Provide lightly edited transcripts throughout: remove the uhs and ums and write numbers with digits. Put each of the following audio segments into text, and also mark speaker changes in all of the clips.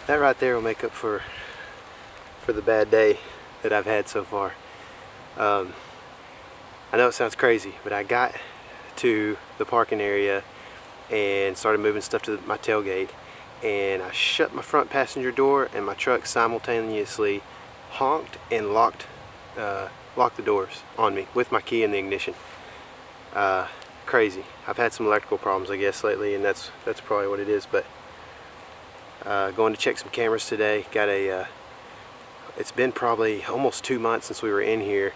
Speaker 1: That right there will make up for the bad day that I've had so far. I know it sounds crazy, but I got to the parking area and started moving stuff to my tailgate, and I shut my front passenger door, and my truck simultaneously honked and locked the doors on me with my key in the ignition. Crazy. I've had some electrical problems, I guess, lately, and that's probably what it is. But going to check some cameras today. Got a it's been probably almost 2 months since we were in here,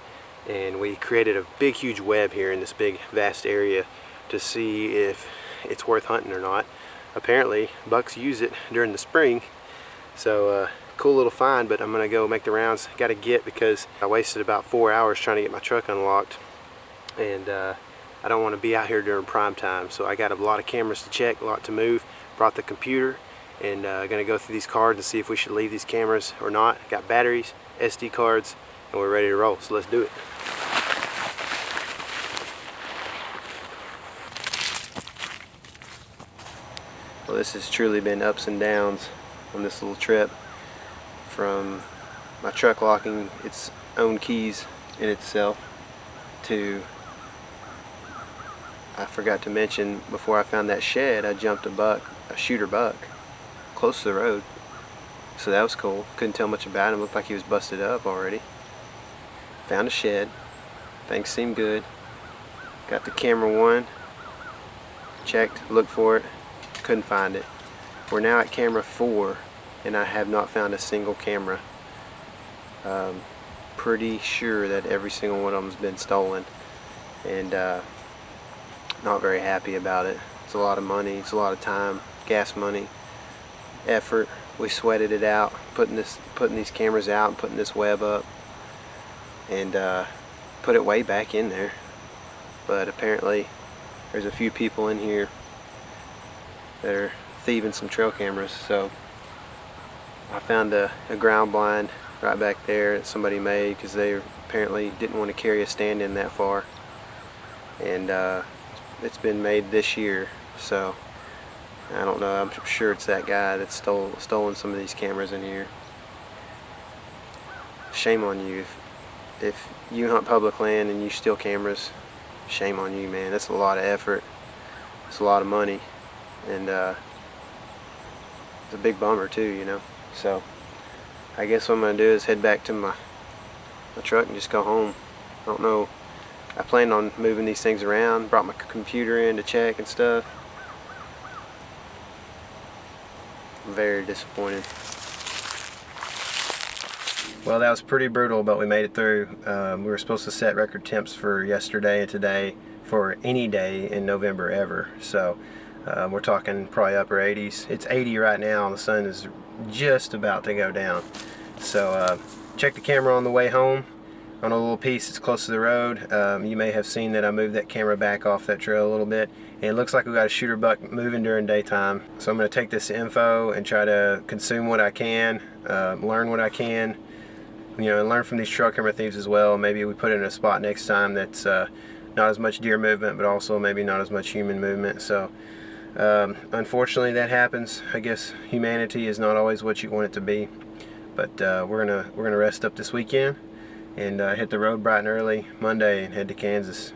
Speaker 1: and we created a big huge web here in this big vast area to see if it's worth hunting or not. Apparently bucks use it during the spring, so cool little find. But I'm gonna go make the rounds. Got to get, because I wasted about 4 hours trying to get my truck unlocked, and I don't want to be out here during prime time, so I got a lot of cameras to check, a lot to move. Brought the computer, and gonna go through these cards and see if we should leave these cameras or not. Got batteries, SD cards, and we're ready to roll, so let's do it. Well, this has truly been ups and downs on this little trip, from my truck locking its own keys in itself to, I forgot to mention, before I found that shed, I jumped a shooter buck close to the road, so that was cool. Couldn't tell much about him, looked like he was busted up already. Found a shed, things seemed good. Got the camera one, checked, looked for it, couldn't find it. We're now at camera 4, and I have not found a single camera. Pretty sure that every single one of them has been stolen, and not very happy about it. It's a lot of money, it's a lot of time, gas money, effort. We sweated it out putting these cameras out and putting this web up, and put it way back in there. But apparently there's a few people in here that are thieving some trail cameras. So I found a ground blind right back there that somebody made, because they apparently didn't want to carry a stand in that far, and it's been made this year, so I don't know. I'm sure it's that guy that's stolen some of these cameras in here. Shame on you. If you hunt public land and you steal cameras, shame on you, man. That's a lot of effort. It's a lot of money, and it's a big bummer too, you know. So I guess what I'm gonna do is head back to my truck and just go home. I don't know. I planned on moving these things around, brought my computer in to check and stuff. I'm very disappointed. Well, that was pretty brutal, but we made it through. We were supposed to set record temps for yesterday and today for any day in November ever. So we're talking probably upper 80s. It's 80 right now, and the sun is just about to go down. So check the camera on the way home. On a little piece that's close to the road. You may have seen that I moved that camera back off that trail a little bit, and it looks like we got a shooter buck moving during daytime. So I'm going to take this info and try to consume what I can, learn what I can, you know, and learn from these trail camera thieves as well. Maybe we put it in a spot next time that's not as much deer movement, but also maybe not as much human movement. So unfortunately that happens. I guess humanity is not always what you want it to be, but we're gonna rest up this weekend and hit the road bright and early Monday and head to Kansas.